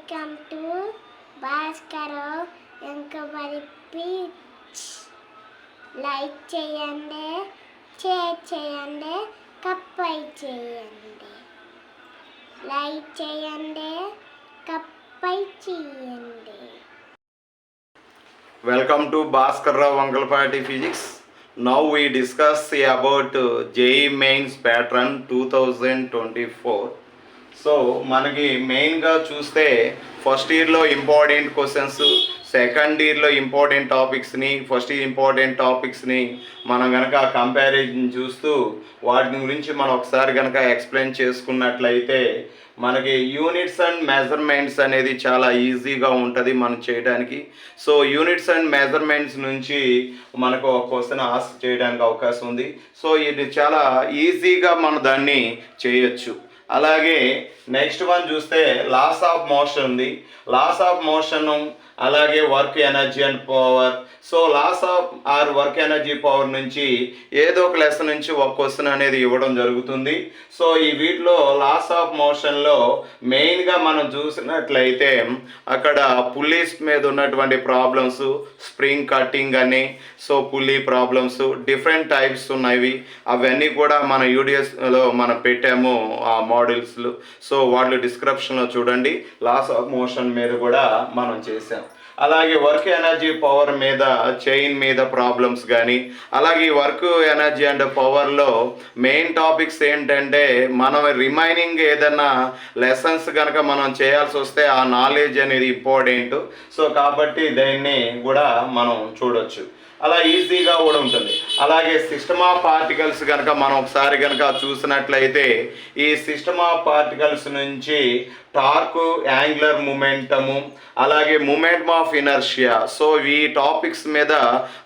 Welcome to Bhaskara వెంకబడి పిచ్. Like చేయండి, షేర్ చేయండి, కప్పై చేయండి. లైక్ చేయండి, కప్పై చేయండి. Welcome to Bhaskara Vankalapati Physics. Now we discuss about JEE Mains pattern 2024. So మనకి మెయిన్గా చూస్తే ఫస్ట్ ఇయర్లో ఇంపార్టెంట్ క్వశ్చన్స్, సెకండ్ ఇయర్లో ఇంపార్టెంట్ టాపిక్స్ని, ఫస్ట్ ఇయర్ ఇంపార్టెంట్ టాపిక్స్ని మనం కనుక కంపారిజన్ చూస్తూ వాటి గురించి మనం ఒకసారి కనుక ఎక్స్ప్లెయిన్ చేసుకున్నట్లయితే మనకి యూనిట్స్ అండ్ మెజర్మెంట్స్ అనేది చాలా ఈజీగా ఉంటుంది మనం చేయడానికి. సో యూనిట్స్ అండ్ మెజర్మెంట్స్ నుంచి మనకు ఒక క్వశ్చన్ ఆస్క్ చేయడానికి అవకాశం ఉంది. సో ఇది చాలా ఈజీగా మనం దాన్ని చేయొచ్చు. అలాగే నెక్స్ట్ వన్ చూస్తే లాస్ ఆఫ్ మోషన్ ఉంది. లాస్ ఆఫ్ మోషన్ అలాగే work energy and power. So laws of or work energy power నుంచి ఏదో ఒక లెసన్ నుంచి ఒక క్వశ్చన్ అనేది ఇవ్వడం జరుగుతుంది. సో ఈ వీటిలో లాస్ ఆఫ్ మోషన్లో మెయిన్గా మనం చూసినట్లయితే అక్కడ పుల్లీస్ మీద ఉన్నటువంటి ప్రాబ్లమ్స్, స్ప్రింగ్ కట్టింగ్ అని, so pulley problems, different types ఉన్నవి. అవన్నీ కూడా మన యూడిఎస్లో మనం పెట్టాము ఆ మోడల్స్లో. సో వాళ్ళు డిస్క్రిప్షన్లో చూడండి. లాస్ ఆఫ్ మోషన్ మీద కూడా మనం చేసాం. అలాగే వర్క్ ఎనర్జీ పవర్ మీద, చైన్ మీద ప్రాబ్లమ్స్ కానీ, అలాగే వర్క్ ఎనర్జీ అండ్ పవర్లో మెయిన్ టాపిక్స్ ఏంటంటే మనం రిమైనింగ్ ఏదైనా లెసన్స్ కనుక మనం చేయాల్సి వస్తే ఆ నాలెడ్జ్ అనేది ఇంపార్టెంట్. సో కాబట్టి దీన్ని కూడా మనం చూడొచ్చు. అలా ఈజీగా కూడా ఉంటుంది. అలాగే సిస్టమ్ ఆఫ్ పార్టికల్స్ కనుక మనం ఒకసారి కనుక చూసినట్లయితే ఈ సిస్టమ్ ఆఫ్ పార్టికల్స్ నుంచి టార్క్, యాంగులర్ మూమెంటము, అలాగే మూమెంట్ ఆఫ్ ఇనర్షియా. సో ఈ టాపిక్స్ మీద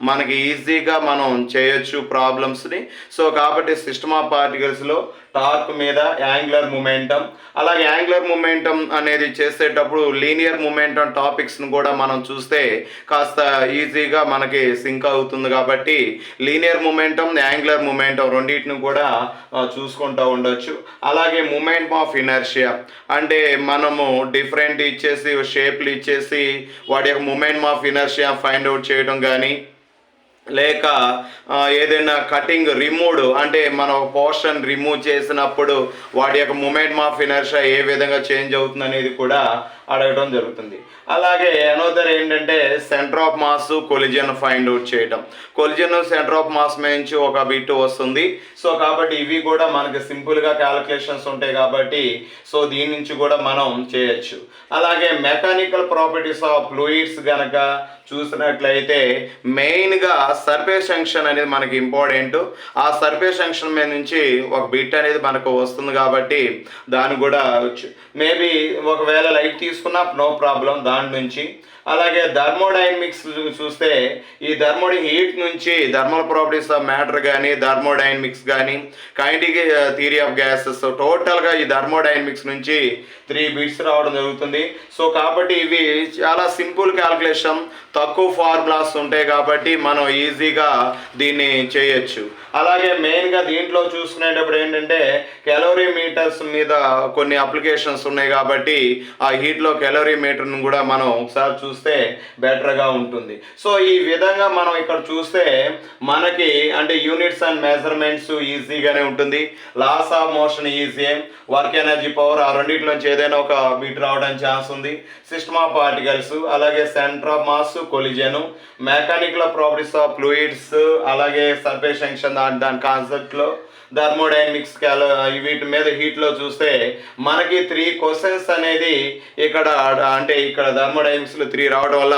మనకి ఈజీగా మనం చేయొచ్చు ప్రాబ్లమ్స్ని. సో కాబట్టి సిస్టమ్ ఆఫ్ పార్టికల్స్లో టార్క్ మీద యాంగులర్ మూమెంటం, అలాగే యాంగులర్ మూమెంటం అనేది చేసేటప్పుడు లీనియర్ మూమెంటం టాపిక్స్ని కూడా మనం చూస్తే కాస్త ఈజీగా మనకి సింక్ అవుతుంది. కాబట్టి లీనియర్ మూమెంటం, యాంగులర్ మూమెంటం రెండింటిని కూడా చూసుకుంటూ ఉండొచ్చు. అలాగే మూమెంట్ ఆఫ్ ఇనర్షియా అంటే మనము డిఫరెంట్ ఇచ్చేసి షేప్లు ఇచ్చేసి వాటి యొక్క moment of inertia find out చేయడం కానీ, లేక ఏదైనా కటింగ్ రిమూవ్డ్ అంటే మనం పోర్షన్ రిమూవ్ చేసినప్పుడు వాటి యొక్క మూమెంట్ ఆఫ్ ఇనర్షియా ఏ విధంగా చేంజ్ అవుతుంది అనేది కూడా అడగడం జరుగుతుంది. అలాగే అనదర్ ఏంటంటే centre of mass, collision find out చేయడం. కొలిజన్ సెంటర్ ఆఫ్ మాస్ నుంచి ఒక బిట్ వస్తుంది. సో కాబట్టి ఇవి కూడా మనకి సింపుల్గా క్యాలిక్యులేషన్స్ ఉంటాయి కాబట్టి సో దీని నుంచి కూడా మనం చేయొచ్చు. అలాగే మెకానికల్ ప్రాపర్టీస్ ఆఫ్ ఫ్లూయిడ్స్ కనుక చూసినట్లయితే మెయిన్గా సర్ఫేస్ టెన్షన్ అనేది మనకి ఇంపార్టెంట్. ఆ సర్ఫేస్ టెన్షన్ మీద నుంచి ఒక బిట్ అనేది మనకు వస్తుంది కాబట్టి దాన్ని కూడా మేబీ ఒకవేళ లైట్ తీసుకున్నా నో ప్రాబ్లం దాని నుంచి. అలాగే థర్మోడైనమిక్స్ చూస్తే ఈ హీట్ నుంచి థర్మల్ ప్రాపర్టీస్ ఆఫ్ మ్యాటర్ కానీ, థర్మోడైనమిక్స్ కానీ, కైనెటిక్ థియరీ ఆఫ్ గ్యాసెస్, టోటల్గా ఈ థర్మోడైనమిక్స్ నుంచి 3 బిట్స్ రావడం జరుగుతుంది. సో కాబట్టి ఇవి చాలా సింపుల్ క్యాలిక్యులేషన్, తక్కువ ఫార్ములాస్ ఉంటాయి కాబట్టి మనం ఈజీగా దీన్ని చేయొచ్చు. అలాగే మెయిన్గా దీంట్లో చూసుకునేటప్పుడు ఏంటంటే క్యాలరీ మీటర్స్ మీద కొన్ని అప్లికేషన్స్ ఉన్నాయి కాబట్టి ఆ హీట్లో క్యాలరీ మీటర్ను కూడా మనం ఒకసారి చూస్తే బెటర్గా ఉంటుంది. సో ఈ విధంగా మనం ఇక్కడ చూస్తే మనకి అంటే యూనిట్స్ అండ్ మెజర్మెంట్స్ ఈజీగానే ఉంటుంది. Laws of motion easy, work energy power ఆ రెండింటిలోంచి ఏదైనా ఒక బిట్ రావడానికి ఛాన్స్ ఉంది. సిస్టమ్ ఆఫ్ పార్టికల్స్, అలాగే centre of mass, collision, mechanical properties of fluids, అలాగే సర్ఫేస్ టెన్షన్ దాని కాన్సెప్ట్లో, థర్మోడైనమిక్స్ వీటి మీద హీట్లో చూస్తే మనకి 3 క్వశ్చన్స్ అనేది ఇక్కడ అంటే ఇక్కడ థర్మోడైనమిక్స్లో 3 రావడం వల్ల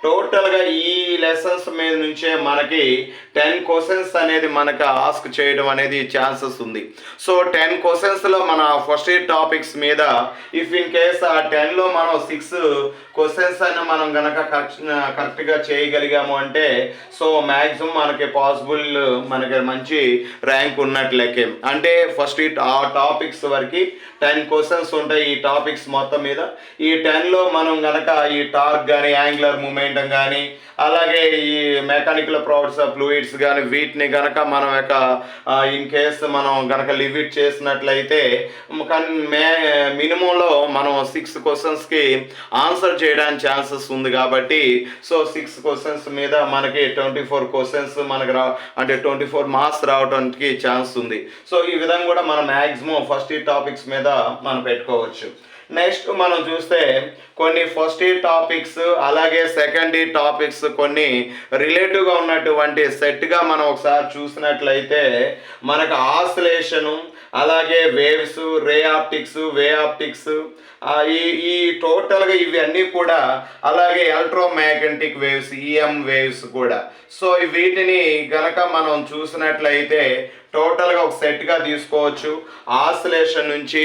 టోటల్గా ఈ లెసన్స్ మీద నుంచే మనకి 10 క్వశ్చన్స్ అనేది మనకు ఆస్క్ చేయడం అనేది ఛాన్సెస్ ఉంది. సో 10 క్వశ్చన్స్లో మన ఫస్ట్ ఇయర్ టాపిక్స్ మీద ఇఫ్ ఇన్ కేస్ ఆ 10లో మనం 6 క్వశ్చన్స్ అయినా మనం కనుక కరెక్ట్గా చేయగలిగాము అంటే సో మ్యాక్సిమం మనకి పాసిబుల్ మనకి మంచి ర్యాంక్ ఉన్నట్లే. లెక్కే. అంటే ఫస్ట్ ఆ టాపిక్స్ వరకు 10 క్వశ్చన్స్ ఉంటాయి ఈ టాపిక్స్ మొత్తం మీద. ఈ 10లో మనం గనక ఈ టార్క్ కానీ, యాంగులర్ మూమెంటం కానీ, అలాగే ఈ మెకానికల్ ప్రాపర్టీస్ ఆఫ్ ఫ్లూయిడ్స్ కానీ వీటిని గనక మనం యొక్క ఇన్ కేస్ మనం గనక లిమిట్ చేసినట్లయితే మినిమంలో మనం 6 క్వశ్చన్స్కి ఆన్సర్ చేయడానికి ఛాన్సెస్ ఉంది కాబట్టి సో 6 క్వశ్చన్స్ మీద మనకి 24 క్వశ్చన్స్ మనకు అంటే 24 మార్క్స్ రావడానికి ఛాన్స్ ఉంది. సో ఈ విధంగా కూడా మనం మ్యాక్సిమం ఫస్ట్ ఇయర్ టాపిక్స్ మీద మనం పెట్టుకోవచ్చు. నెక్స్ట్ మనం చూస్తే కొన్ని ఫస్ట్ ఇయర్ టాపిక్స్ అలాగే సెకండ్ ఇయర్ టాపిక్స్ కొన్ని రిలేటివ్గా ఉన్నటువంటి సెట్గా మనం ఒకసారి చూసినట్లయితే మనకు ఆసిలేషను, అలాగే వేవ్స్, రే ఆప్టిక్స్, వే ఆప్టిక్స్, ఈ టోటల్గా ఇవన్నీ కూడా, అలాగే ఎలక్ట్రోమాగ్నెటిక్ వేవ్స్, ఈఎం వేవ్స్ కూడా. సో వీటిని గనక మనం చూసినట్లయితే టోటల్గా ఒక సెట్గా తీసుకోవచ్చు. ఆసిలేషన్ నుంచి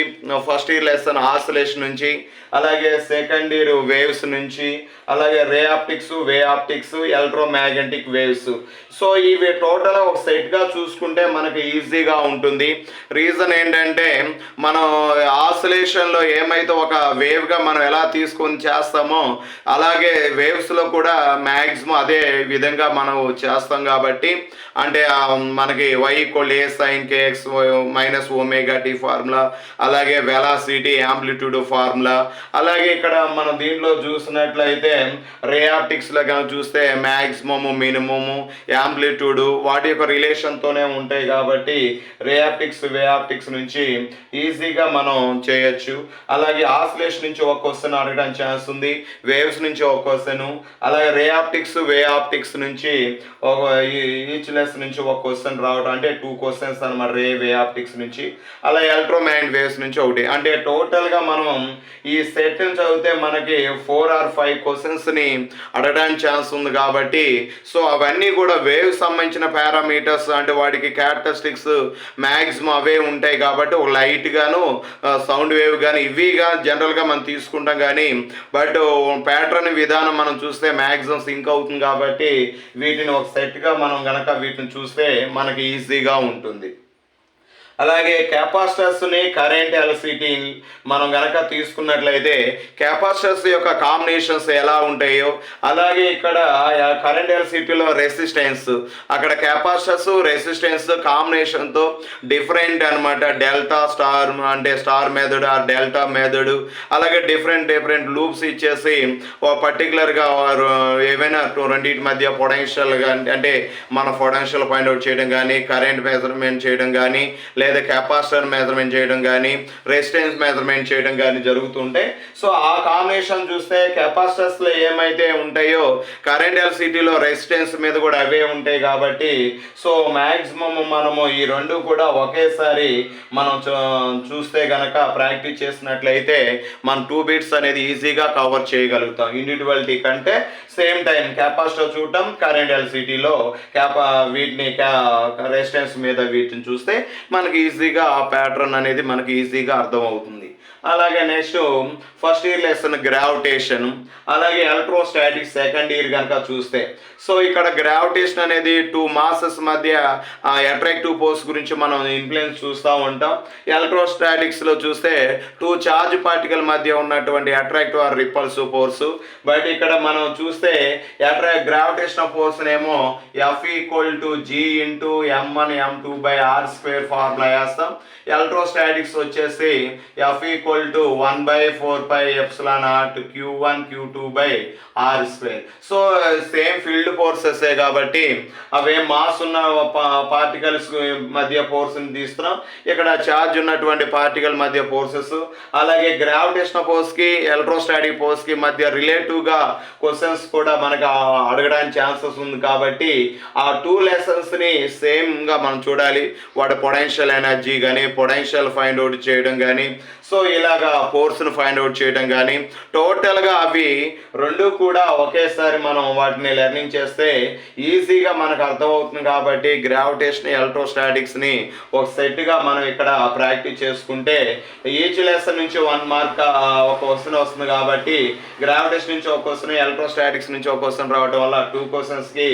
ఫస్ట్ ఇయర్ లెసన్ ఆసిలేషన్ నుంచి, అలాగే సెకండ్ ఇయర్ వేవ్స్ నుంచి, అలాగే రే ఆప్టిక్స్, వే ఆప్టిక్స్, ఎలక్ట్రోమాగ్నెటిక్ వేవ్స్. సో ఇవి టోటల్గా ఒక సెట్గా చూసుకుంటే మనకు ఈజీగా ఉంటుంది. రీజన్ ఏంటంటే మనం ఆసిలేషన్లో ఏమైతే ఒక వేవ్గా మనం ఎలా తీసుకొని చేస్తామో అలాగే వేవ్స్లో కూడా మ్యాక్సిమం అదే విధంగా మనం చేస్తాం కాబట్టి, అంటే మనకి y = a sin kx - omega t formula, అలాగే వెలాసిటీ, యాంప్లిట్యూడ్ ఫార్ములా, అలాగే ఇక్కడ మనం దీంట్లో చూసినట్లయితే రే ఆప్టిక్స్లో కనుక చూస్తే మ్యాక్సిమము, మినిమము, యాంప్లిట్యూడ్ వాటి యొక్క రిలేషన్తోనే ఉంటాయి కాబట్టి రే ఆప్టిక్స్, వే ఆప్టిక్స్ నుంచి ఈజీగా మనం చేయొచ్చు. అలాగే ఆసిలేషన్ నుంచి ఒక క్వశ్చన్ అడగడానికి ఛాన్స్ ఉంది, వేవ్స్ నుంచి ఒక క్వశ్చన్, అలాగే రే ఆప్టిక్స్, వే ఆప్టిక్స్ నుంచి ఒక ఈచ్ లెస్ నుంచి ఒక క్వశ్చన్ రావడం, అంటే 2 క్వశ్చన్స్ అన్నమాట రే, వే ఆప్టిక్స్ నుంచి. అలా ఎలక్ట్రోమాగ్నెటిక్ వేవ్స్ నుంచి ఒకటి. అంటే టోటల్గా మనం ఈ సెట్ చదివితే మనకి 4 or 5 క్వశ్చన్స్ని అడగడానికి ఛాన్స్ ఉంది కాబట్టి సో అవన్నీ కూడా వేవ్ సంబంధించిన పారామీటర్స్, అంటే వాటికి క్యారెక్టరిస్టిక్స్ మ్యాక్సిమం అవే ఉంటాయి కాబట్టి ఒక లైట్ గాను, సౌండ్ వేవ్ కానీ ఇవి కానీ జనరల్గా మనం తీసుకుంటాం. కానీ బట్ ప్యాటర్న్ విధానం మనం చూస్తే మ్యాక్సిమం సింక్ అవుతుంది కాబట్టి వీటిని ఒక సెట్గా మనం గనక వీటిని చూస్తే మనకి ఈజీగా ఉంటుంది. అలాగే కెపాసిటర్స్ని, కరెంట్, ఎలక్ట్రిసిటీ మనం గనక తీసుకున్నట్లయితే కెపాసిటర్స్ యొక్క కాంబినేషన్స్ ఎలా ఉంటాయో, అలాగే ఇక్కడ కరెంట్, ఎలక్ట్రిసిటీలో రెసిస్టెన్స్, అక్కడ కెపాసిటర్స్, రెసిస్టెన్స్ కాంబినేషన్తో డిఫరెంట్ అనమాట. డెల్టా స్టార్ అంటే star method R delta method, అలాగే డిఫరెంట్ లూప్స్ ఇచ్చేసి పర్టికులర్గా ఏవైనా రెండింటి మధ్య పొటెన్షియల్ కానీ, అంటే మన పొటెన్షియల్ పాయింట్ అవుట్ చేయడం కానీ, కరెంట్ మెజర్మెంట్ చేయడం కానీ, లేదా కెపాసిటర్ మెజర్మెంట్ చేయడం కానీ, రెసిస్టెన్స్ మెజర్మెంట్ చేయడం కానీ జరుగుతుంటాయి. సో ఆ కాంబినేషన్ చూస్తే కెపాసిటర్స్లో ఏమైతే ఉంటాయో కరెంట్, ఎలక్ట్రిసిటీలో రెసిస్టెన్స్ మీద కూడా అవే ఉంటాయి కాబట్టి సో మ్యాక్సిమం మనము ఈ రెండు కూడా ఒకేసారి మనం చూస్తే గనక ప్రాక్టీస్ చేసినట్లయితే మనం 2 బిట్స్ అనేది ఈజీగా కవర్ చేయగలుగుతాం. ఇండివిజువాలిటీ కంటే సేమ్ టైం కెపాసిటర్ చూడటం, కరెంట్, ఎలక్ట్రిసిటీలో వీటిని రెసిస్టెన్స్ మీద వీటిని చూస్తే మనకి ఈజీగా ఆ ప్యాటర్న్ అనేది మనకి ఈజీగా అర్థమవుతుంది. అలాగే next first year lesson gravitation, అలాగే ఎలక్ట్రోస్టాటిక్స్ సెకండ్ ఇయర్ కనుక చూస్తే సో ఇక్కడ గ్రావిటేషన్ అనేది 2 మాసెస్ మధ్య అట్రాక్టివ్ ఫోర్స్ గురించి మనం ఇన్ఫ్లుయెన్స్ చూస్తూ ఉంటాం. ఎలక్ట్రోస్టాటిక్స్లో చూస్తే 2 చార్జ్ పార్టికల్ మధ్య ఉన్నటువంటి attractive or repulsive force. But ఇక్కడ మనం చూస్తే గ్రావిటేషన్ ఫోర్స్ ఏమో F = G × m1 m2/r² formula వేస్తాం. ఎలక్ట్రోస్టాటిక్స్ వచ్చేసి F = 1/4πε0 q1 q2/r². So same field forces కాబట్టి అవే మాస్ ఉన్న పార్టికల్స్ మధ్య ఫోర్స్ని తీస్తున్నాం. ఇక్కడ ఛార్జ్ ఉన్నటువంటి పార్టికల్ మధ్య ఫోర్సెస్, అలాగే గ్రావిటేషన్ ఫోర్స్కి, ఎలక్ట్రోస్టాటిక్ ఫోర్స్కి మధ్య రిలేటివ్గా క్వశ్చన్స్ కూడా మనకు అడగడానికి ఛాన్సెస్ ఉంది కాబట్టి ఆ 2 లెసన్స్ని సేమ్గా మనం చూడాలి. వాటి పొటెన్షియల్ ఎనర్జీ కానీ, పొటెన్షియల్ ఫైండ్ అవుట్ చేయడం కానీ సో ఇలాగా ఫోర్స్ను ఫైండ్ అవుట్ చేయడం కానీ టోటల్గా అవి రెండు కూడా ఒకేసారి మనం వాటిని లెర్నింగ్ చేస్తే ఈజీగా మనకు అర్థమవుతుంది. కాబట్టి గ్రావిటేషన్ ఎలక్ట్రోస్టాటిక్స్ని ఒక సెట్గా మనం ఇక్కడ ప్రాక్టీస్ చేసుకుంటే ఈచ్ లెసన్ నుంచి 1 మార్క్ ఒక క్వశ్చన్ వస్తుంది. కాబట్టి గ్రావిటేషన్ నుంచి ఒక క్వశ్చన్, ఎలక్ట్రోస్టాటిక్స్ నుంచి ఒక క్వశ్చన్ రావడం వల్ల 2 క్వశ్చన్స్కి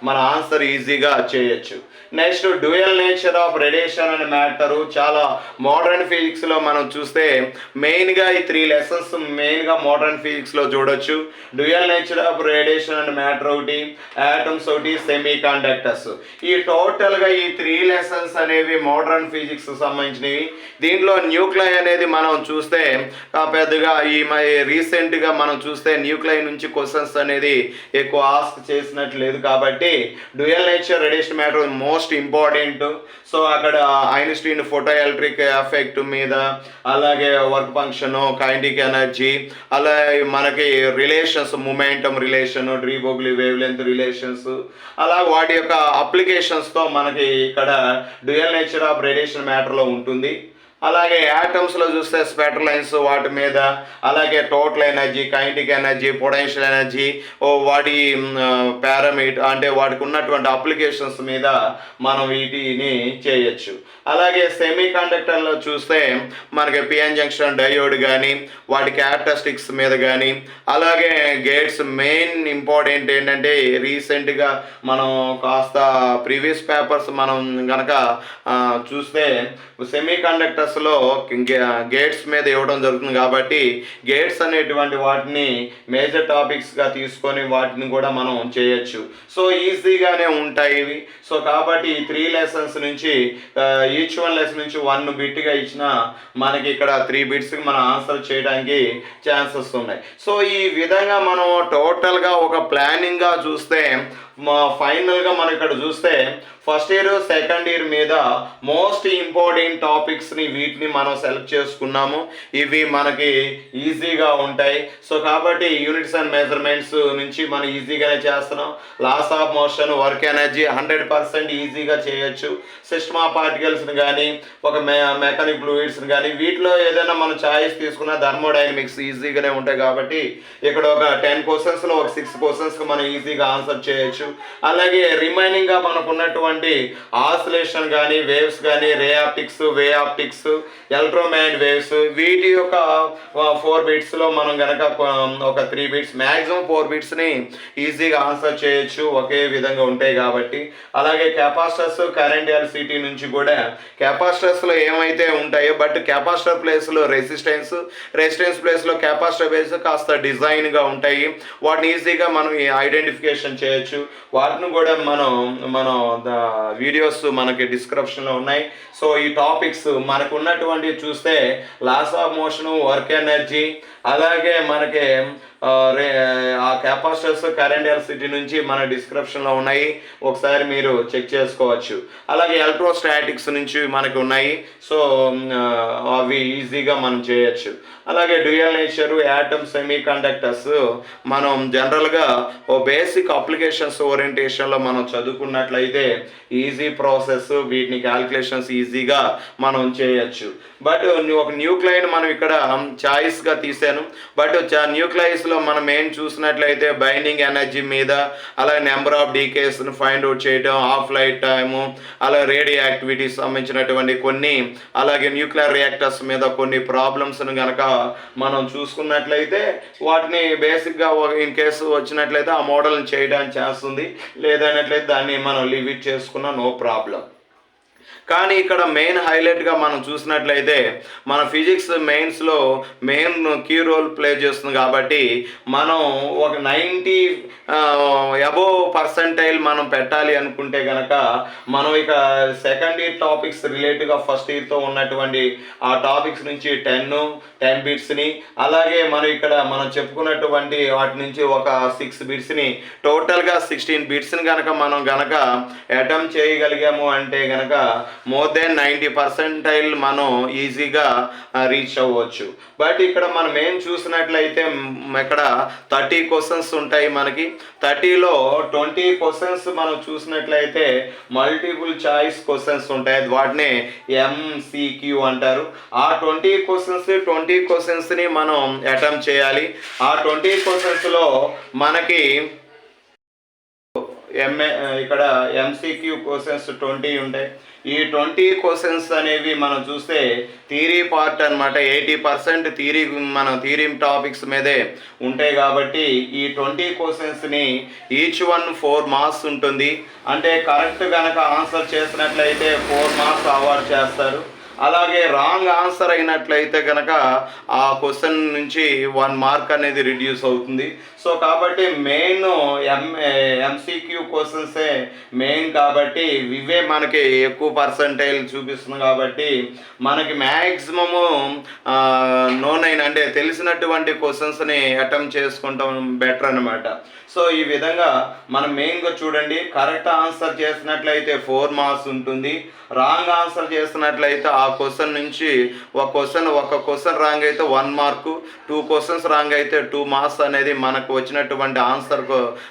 మన ఆన్సర్ ఈజీగా చేయొచ్చు. Next dual nature of radiation and matter. చాలా మోడర్న్ ఫిజిక్స్లో మనం చూస్తే మెయిన్గా ఈ 3 లెసన్స్ మెయిన్గా మోడర్న్ ఫిజిక్స్లో చూడొచ్చు. Dual nature of radiation and matter ఒకటి, ఆటమ్స్ ఒకటి, సెమీ కండక్టర్స్. ఈ టోటల్గా ఈ 3 లెసన్స్ అనేవి మోడర్న్ ఫిజిక్స్ సంబంధించినవి. దీంట్లో న్యూక్లై అనేది మనం చూస్తే పెద్దగా ఈ రీసెంట్గా మనం చూస్తే న్యూక్లై నుంచి క్వశ్చన్స్ అనేది ఎక్కువ ఆస్క్ చేసినట్లు లేదు. కాబట్టి dual nature radiation matter most important. So అక్కడ ఐన్స్టీన్ ఫోటో ఎలక్ట్రిక్ ఎఫెక్ట్ మీద, అలాగే వర్క్ ఫంక్షన్, కైనెటిక్ ఎనర్జీ, అలాగే మనకి relations, momentum relation, de Broglie wavelength relations, అలా వాటి యొక్క అప్లికేషన్స్తో మనకి ఇక్కడ డ్యూయల్ నేచర్ ఆఫ్ రేడియేషన్ మ్యాటర్లో ఉంటుంది. అలాగే యాటమ్స్లో చూస్తే స్పెక్ట్రల్ లైన్స్ వాటి మీద, అలాగే total energy, kinetic energy, potential energy, వాటి పారామీటర్ అంటే వాటికి ఉన్నటువంటి అప్లికేషన్స్ మీద మనం వీటిని చేయొచ్చు. అలాగే సెమీ కండక్టర్లో చూస్తే మనకి పిఎన్ జంక్షన్ డయోడ్ కానీ వాటి క్యారెక్టరిస్టిక్స్ మీద కానీ, అలాగే గేట్స్ మెయిన్ ఇంపార్టెంట్ ఏంటంటే రీసెంట్గా మనం కాస్త ప్రీవియస్ పేపర్స్ మనం కనుక చూస్తే సెమీ కండక్టర్స్లో గేట్స్ మీద ఇవ్వడం జరుగుతుంది. కాబట్టి గేట్స్ అనేటువంటి వాటిని మేజర్ టాపిక్స్గా తీసుకొని వాటిని కూడా మనం చేయొచ్చు. సో ఈజీగానే ఉంటాయి ఇవి. సో కాబట్టి ఈ 3 లెసన్స్ నుంచి ఈచ్ 1 లెసన్ నుంచి 1 బిట్గా ఇచ్చినా మనకి ఇక్కడ 3 బిట్స్కి మనం ఆన్సర్ చేయడానికి ఛాన్సెస్ ఉన్నాయి. సో ఈ విధంగా మనం టోటల్గా ఒక ప్లానింగ్గా చూస్తే ఫైనల్గా మనం ఇక్కడ చూస్తే ఫస్ట్ ఇయర్ సెకండ్ ఇయర్ మీద మోస్ట్ ఇంపార్టెంట్ టాపిక్స్ని వీటిని మనం సెలెక్ట్ చేసుకున్నాము. ఇవి మనకి ఈజీగా ఉంటాయి. సో కాబట్టి యూనిట్స్ అండ్ మెజర్మెంట్స్ నుంచి మనం ఈజీగానే చేస్తున్నాం. Laws of motion, work energy 100% ఈజీగా చేయొచ్చు. సిస్టమ్ ఆఫ్ పార్టికల్స్ని కానీ, ఒక మెకానిక్ ఫ్లూయిడ్స్ని కానీ, వీటిలో ఏదైనా మనం చాయిస్ తీసుకున్న థర్మోడైనమిక్స్ ఈజీగానే ఉంటాయి. కాబట్టి ఇక్కడ ఒక 10 క్వశ్చన్స్లో ఒక 6 క్వశ్చన్స్కి మనం ఈజీగా ఆన్సర్ చేయొచ్చు. అలాగే రిమైనింగ్గా మనకు ఉన్నటువంటి ఆసిలేషన్ కానీ, వేవ్స్ కానీ, రే ఆప్టిక్స్, వే ఆప్టిక్స్, ఎలక్ట్రోమాగ్నెటిక్ వేవ్స్, వీటి యొక్క 4 బిట్స్లో మనం కనుక ఒక 3 బిట్స్ మ్యాక్సిమం 4 బిట్స్ని ఈజీగా ఆన్సర్ చేయొచ్చు. ఒకే విధంగా ఉంటాయి కాబట్టి. అలాగే కెపాసిటర్స్, కరెంట్, ఎల్సిటీ నుంచి కూడా కెపాసిటర్స్లో ఏమైతే ఉంటాయో బట్ కెపాసిటర్ ప్లేస్లో రెసిస్టెన్స్ ప్లేస్లో కెపాసిటర్ బేస్ కాస్త డిజైన్గా ఉంటాయి. వాటిని ఈజీగా మనం ఐడెంటిఫికేషన్ చేయొచ్చు. వాటిని కూడా మనం వీడియోస్ మనకి డిస్క్రిప్షన్లో ఉన్నాయి. సో ఈ టాపిక్స్ మనకు ఉన్నటువంటి చూస్తే laws of motion, work energy, అలాగే మనకి ఆ కెపాసిటర్స్, కరెంట్, ఎలక్ట్రిసిటీ నుంచి మన డిస్క్రిప్షన్లో ఉన్నాయి. ఒకసారి మీరు చెక్ చేసుకోవచ్చు. అలాగే ఎలక్ట్రోస్టాటిక్స్ నుంచి మనకు ఉన్నాయి. సో అవి ఈజీగా మనం చేయొచ్చు. అలాగే dual nature, atom, semi conductors మనం జనరల్గా ఓ బేసిక్ అప్లికేషన్స్ ఓరియంటేషన్లో మనం చదువుకున్నట్లయితే ఈజీ ప్రాసెస్, వీటిని క్యాలిక్యులేషన్స్ ఈజీగా మనం చేయొచ్చు. బట్ ఒక న్యూక్లైన్ మనం ఇక్కడ చాయిస్గా తీసాను. బట్ న్యూక్లైస్లో మనం ఏం చూసినట్లయితే బైండింగ్ ఎనర్జీ మీద, అలాగే నెంబర్ ఆఫ్ డీకేస్ని ఫైండ్ అవుట్ చేయడం, ఆఫ్ లైట్ టైము, అలాగే రేడియో యాక్టివిటీస్ సంబంధించినటువంటి కొన్ని, అలాగే న్యూక్లియర్ రియాక్టర్స్ మీద కొన్ని ప్రాబ్లమ్స్ని కనుక మనం చూసుకున్నట్లయితే వాటిని బేసిక్గా ఇన్ కేసు వచ్చినట్లయితే ఆ మోడల్ని చేయడానికి చేస్తుంది. లేదన్నట్లయితే దాన్ని మనం లీవ్ ఇట్ చేసుకున్నా నో ప్రాబ్లం. కానీ ఇక్కడ మెయిన్ హైలైట్గా మనం చూసినట్లయితే మన ఫిజిక్స్ మెయిన్స్లో మెయిన్ కీ రోల్ ప్లే చేస్తుంది. కాబట్టి మనం ఒక 90 అబోవ్ పర్సెంటైల్ మనం పెట్టాలి అనుకుంటే కనుక మనం ఇక సెకండ్ ఇయర్ టాపిక్స్ రిలేటివ్గా ఫస్ట్ ఇయర్తో ఉన్నటువంటి ఆ టాపిక్స్ నుంచి 10 బిట్స్ని, అలాగే మనం ఇక్కడ మనం చెప్పుకున్నటువంటి వాటి నుంచి ఒక 6 బిట్స్ని, టోటల్గా 16 బిట్స్ని కనుక మనం అటెంప్ట్ చేయగలిగాము అంటే కనుక మోర్ దెన్ 90 పర్సెంటైల్ మనం ఈజీగా రీచ్ అవ్వచ్చు. బట్ ఇక్కడ మనం ఏం చూసినట్లయితే ఇక్కడ 30 క్వశ్చన్స్ ఉంటాయి మనకి. 30లో 20 క్వశ్చన్స్ మనం చూసినట్లయితే మల్టిపుల్ చాయిస్ క్వశ్చన్స్ ఉంటాయి, వాటిని ఎంసీక్యూ అంటారు. ఆ 20 క్వశ్చన్స్ని మనం అటెంప్ట్ చేయాలి. ఆ 20 క్వశ్చన్స్లో మనకి ఇక్కడ ఎంసీక్యూ క్వశ్చన్స్ 20 ఉంటాయి. ఈ 20 క్వశ్చన్స్ అనేవి మనం చూస్తే థియరీ పార్ట్ అనమాట. 80% థియరీ టాపిక్స్ మీదే ఉంటాయి కాబట్టి ఈ 20 క్వశ్చన్స్ని ఈచ్ వన్ 4 మార్క్స్ ఉంటుంది. అంటే కరెక్ట్ కనుక ఆన్సర్ చేసినట్లయితే 4 మార్క్స్ అవార్డ్ చేస్తారు. అలాగే రాంగ్ ఆన్సర్ అయినట్లయితే కనుక ఆ క్వశ్చన్ నుంచి 1 మార్క్ అనేది రిడ్యూస్ అవుతుంది. సో కాబట్టి మెయిన్ ఎంసీక్యూ క్వశ్చన్సే మెయిన్ కాబట్టి ఇవే మనకి ఎక్కువ పర్సంటైల్ చూపిస్తుంది. కాబట్టి మనకి మ్యాక్సిమము అంటే తెలిసినటువంటి క్వశ్చన్స్ని అటెంప్ట్ చేసుకుంటాం బెటర్ అనమాట. సో ఈ విధంగా మనం మెయిన్గా చూడండి, కరెక్ట్ ఆన్సర్ చేసినట్లయితే 4 మార్క్స్ ఉంటుంది. రాంగ్ ఆన్సర్ చేసినట్లయితే ఆ క్వశ్చన్ నుంచి ఒక క్వశ్చన్ రాంగ్ అయితే 1 మార్కు, 2 క్వశ్చన్స్ రాంగ్ అయితే 2 మార్క్స్ అనేది మనకు వచ్చినటువంటి ఆన్సర్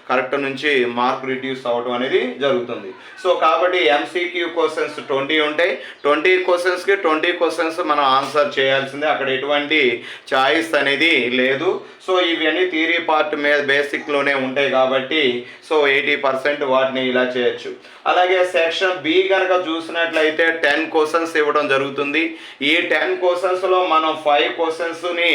కరెక్ట్ నుంచి మార్క్ రిడ్యూస్ అవ్వడం అనేది జరుగుతుంది. సో కాబట్టి ఎంసీక్యూ క్వశ్చన్స్ 20 ఉంటాయి. 20 క్వశ్చన్స్కి 20 క్వశ్చన్స్ మనం ఆన్సర్ చేయాల్సిందే, అక్కడ ఎటువంటి చాయిస్ అనేది లేదు. సో ఇవన్నీ థియరీ పార్ట్ మీద బేసిక్లోనే ఉంటాయి కాబట్టి సో 80% వాటిని ఇలా చేయొచ్చు. అలాగే సెక్షన్ బి కనుక చూసినట్లయితే 10 క్వశ్చన్స్ ఇవ్వడం జరుగుతుంది. ఈ 10 క్వశ్చన్స్లో మనం 5 క్వశ్చన్స్ని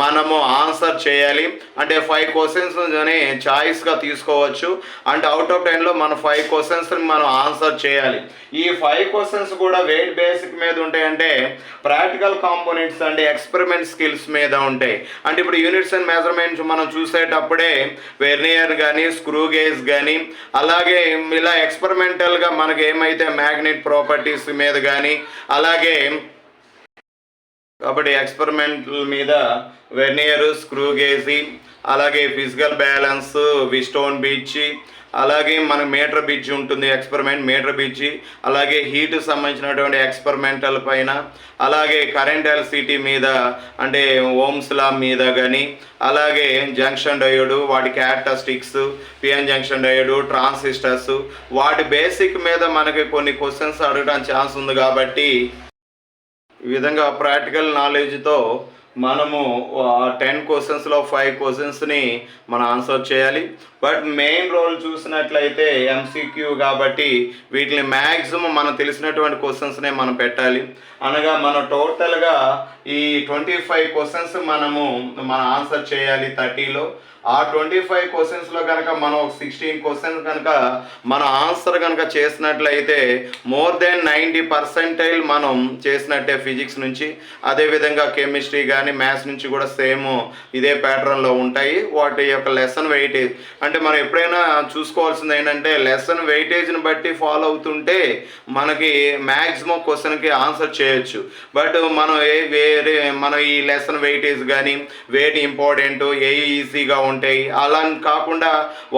మనము ఆన్సర్ చేయాలి. అంటే 5 క్వశ్చన్స్ని చాయిస్గా తీసుకోవచ్చు. అంటే అవుట్ ఆఫ్ 10లో మనం 5 క్వశ్చన్స్ని మనం ఆన్సర్ చేయాలి. ఈ 5 క్వశ్చన్స్ కూడా వెయిట్ బేసిక్ మీద ఉంటాయి, అంటే ప్రాక్టికల్ కాంపోనెంట్స్ అంటే ఎక్స్పెరిమెంట్ స్కిల్స్ మీద ఉంటాయి. అంటే ఇప్పుడు యూనిట్స్ అండ్ మెజర్మెంట్స్ మనం చూసేటప్పుడే వెర్నియర్ కానీ స్క్రూ గేజ్ కానీ అలాగే ఇలా ఎక్స్పెరిమెంటల్గా మనకి ఏమైతే మ్యాగ్నెట్ ప్రాపర్టీస్ మీద కానీ అలాగే కాబట్టి ఎక్స్పెరిమెంటల్ మీద వెర్నియర్ స్క్రూ గేజీ అలాగే ఫిజికల్ బ్యాలెన్స్ విస్టోన్ బీచ్ అలాగే మనకు మీటర్ బిడ్జ్ ఉంటుంది, మీటర్ బిడ్జ్ అలాగే హీట్ సంబంధించినటువంటి ఎక్స్పెరిమెంటల్ పైన అలాగే కరెంట్ ఎల్సిటీ మీద అంటే ఓమ్స్ లా మీద కానీ అలాగే జంక్షన్ డయోడ్ వాటి characteristics PN junction diode transistors వాటి బేసిక్ మీద మనకి కొన్ని క్వశ్చన్స్ అడగడానికి ఛాన్స్ ఉంది. కాబట్టి ఈ విధంగా ప్రాక్టికల్ నాలెడ్జ్తో మనము 10 క్వశ్చన్స్లో 5 క్వశ్చన్స్ని మనం ఆన్సర్ చేయాలి. బట్ మెయిన్ రోల్ చూసినట్లయితే ఎంసీక్యూ కాబట్టి వీటిని మ్యాక్సిమం మనం తెలిసినటువంటి క్వశ్చన్స్నే మనం పెట్టాలి. అనగా మనం టోటల్గా ఈ 25 క్వశ్చన్స్ మన ఆన్సర్ చేయాలి 30లో. ఆ 25 క్వశ్చన్స్లో కనుక మనం 16 క్వశ్చన్స్ కనుక మన ఆన్సర్ కనుక చేసినట్లయితే మోర్ దెన్ 90% మనం చేసినట్టే ఫిజిక్స్ నుంచి. అదేవిధంగా కెమిస్ట్రీ కానీ మ్యాథ్స్ నుంచి కూడా సేమ్ ఇదే ప్యాటర్న్లో ఉంటాయి. వాటి యొక్క లెసన్ వెయిటేజ్ అంటే మనం ఎప్పుడైనా చూసుకోవాల్సింది ఏంటంటే లెసన్ వెయిటేజ్ని బట్టి ఫాలో అవుతుంటే మనకి మ్యాక్సిమం క్వశ్చన్కి ఆన్సర్ చేయొచ్చు. బట్ మనం ఈ లెసన్ వెయిటేజ్ కానీ వేటి ఇంపార్టెంట్ ఈజీగా ఉంటాయి అలా కాకుండా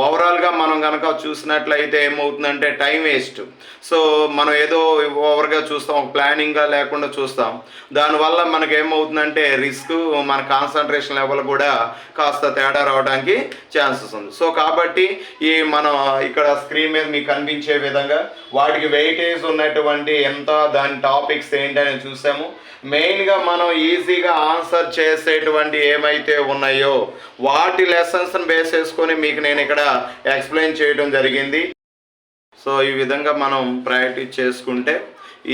ఓవరాల్గా మనం కనుక చూసినట్లయితే ఏమవుతుందంటే టైం వేస్ట్. సో మనం ఏదో ఓవర్గా చూస్తాం, ఒక ప్లానింగ్గా లేకుండా చూస్తాం. దానివల్ల మనకి ఏమవుతుందంటే రిస్క్ మన కాన్సన్ట్రేషన్ లెవెల్ కూడా కాస్త తేడా రావడానికి ఛాన్సెస్ ఉంది. సో కాబట్టి ఈ మనం ఇక్కడ స్క్రీన్ మీద మీకు కనిపించే విధంగా వాటికి వెయిటేజ్ ఉన్నటువంటి ఎంత దాని టాపిక్స్ ఏంటని చూసాము. మెయిన్గా మనం ఈజీగా ఆన్సర్ చేసేటువంటి ఏమైతే ఉన్నాయో వాటి లెసన్స్ని బేస్ చేసుకొని మీకు నేను ఇక్కడ ఎక్స్ప్లెయిన్ చేయడం జరిగింది. సో ఈ విధంగా మనం ప్రాక్టీస్ చేసుకుంటే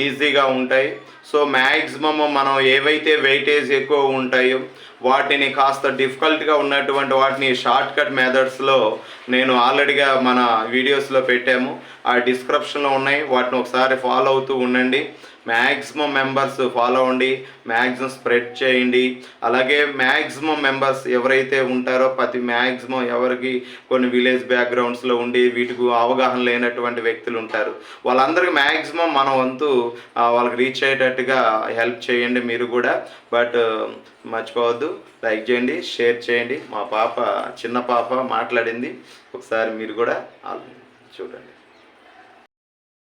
ఈజీగా ఉంటాయి. సో మ్యాక్సిమమ్ మనం ఏవైతే వెయిటేజ్ ఎక్కువ ఉంటాయో వాటిని కాస్త డిఫికల్ట్గా ఉన్నటువంటి వాటిని షార్ట్ కట్ మెథడ్స్లో నేను ఆల్రెడీగా మన వీడియోస్లో పెట్టాము, ఆ డిస్క్రిప్షన్లో ఉన్నాయి. వాటిని ఒకసారి ఫాలో అవుతూ ఉండండి. మ్యాక్సిమం మెంబర్స్ ఫాలో అవ్వండి, మ్యాక్సిమం స్ప్రెడ్ చేయండి. అలాగే మ్యాక్సిమం మెంబర్స్ ఎవరైతే ఉంటారో మ్యాక్సిమం ఎవరికి కొన్ని విలేజ్ బ్యాక్గ్రౌండ్స్లో ఉండి వీటికి అవగాహన లేనటువంటి వ్యక్తులు ఉంటారు, వాళ్ళందరికీ మ్యాక్సిమం మన వంతు వాళ్ళకి రీచ్ అయ్యేటట్టుగా హెల్ప్ చేయండి మీరు కూడా. బట్ మర్చిపోవద్దు, లైక్ చేయండి, షేర్ చేయండి. మా చిన్న పాప మాట్లాడింది, ఒకసారి మీరు కూడా చూడండి.